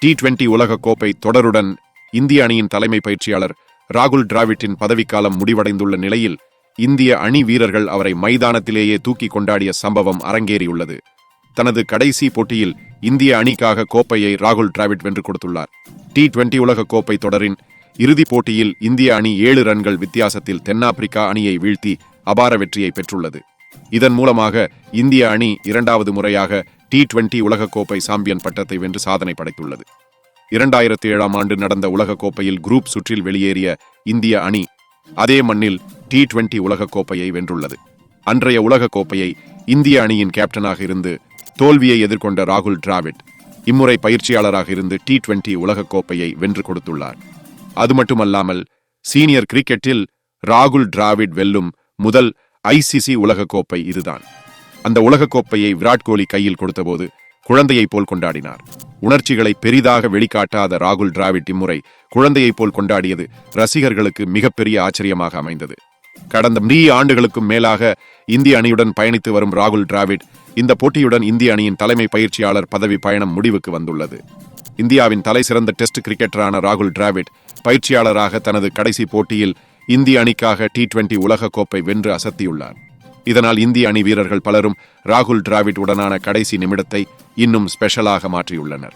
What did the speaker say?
T20 உலகக் கோப்பை தொடருடன் இந்திய அணியின் தலைமை பயிற்சியாளர் ராகுல் டிராவிட்டின் பதவிக்காலம் முடிவடைந்துள்ள நிலையில் இந்திய அணி வீரர்கள் அவரை மைதானத்திலேயே தூக்கி கொண்டாடிய சம்பவம் அரங்கேறியுள்ளது. தனது கடைசி போட்டியில் இந்திய அணிக்காக கோப்பையை ராகுல் டிராவிட் வென்று கொடுத்துள்ளார். T20 உலகக் கோப்பை தொடரின் இறுதிப் போட்டியில் இந்திய அணி 7 ரன்கள் வித்தியாசத்தில் தென்னாப்பிரிக்கா அணியை வீழ்த்தி அபார வெற்றியை பெற்றுள்ளது. இதன் மூலமாக இந்திய அணி 2வது முறையாக T20 உலகக்கோப்பை சாம்பியன் பட்டத்தை வென்று சாதனை படைத்துள்ளது. 2007ஆம் ஆண்டு நடந்த உலகக்கோப்பையில் குரூப் சுற்றில் வெளியேறிய இந்திய அணி அதே மண்ணில் T20 உலகக்கோப்பையை வென்றுள்ளது. அன்றைய உலகக்கோப்பையை இந்திய அணியின் கேப்டனாக இருந்து தோல்வியை எதிர்கொண்ட ராகுல் டிராவிட் இம்முறை பயிற்சியாளராக இருந்து T20 உலகக்கோப்பையை வென்று கொடுத்துள்ளார். அது மட்டுமல்லாமல் சீனியர் கிரிக்கெட்டில் ராகுல் டிராவிட் வெல்லும் முதல் ICC உலகக்கோப்பை இதுதான். அந்த உலகக்கோப்பையை விராட் கோலி கையில் கொடுத்தபோது குழந்தையைப் போல் கொண்டாடினார். உணர்ச்சிகளை பெரிதாக வெளிக்காட்டாத ராகுல் டிராவிட் இம்முறை குழந்தையைப் போல் கொண்டாடியது ரசிகர்களுக்கு மிகப்பெரிய ஆச்சரியமாக அமைந்தது. கடந்த 3 ஆண்டுகளுக்கும் மேலாக இந்திய அணியுடன் பயணித்து வரும் ராகுல் டிராவிட் இந்த போட்டியுடன் இந்திய அணியின் தலைமை பயிற்சியாளர் பதவி பயணம் முடிவுக்கு வந்துள்ளது. இந்தியாவின் தலைசிறந்த டெஸ்ட் கிரிக்கெட்டரான ராகுல் டிராவிட் பயிற்சியாளராக தனது கடைசி போட்டியில் இந்திய அணிக்காக T20 உலகக்கோப்பை வென்று அசத்தியுள்ளார். இதனால் இந்திய அணி வீரர்கள் பலரும் ராகுல் டிராவிட் உடனான கடைசி நிமிடத்தை இன்னும் ஸ்பெஷலாக மாற்றியுள்ளனர்.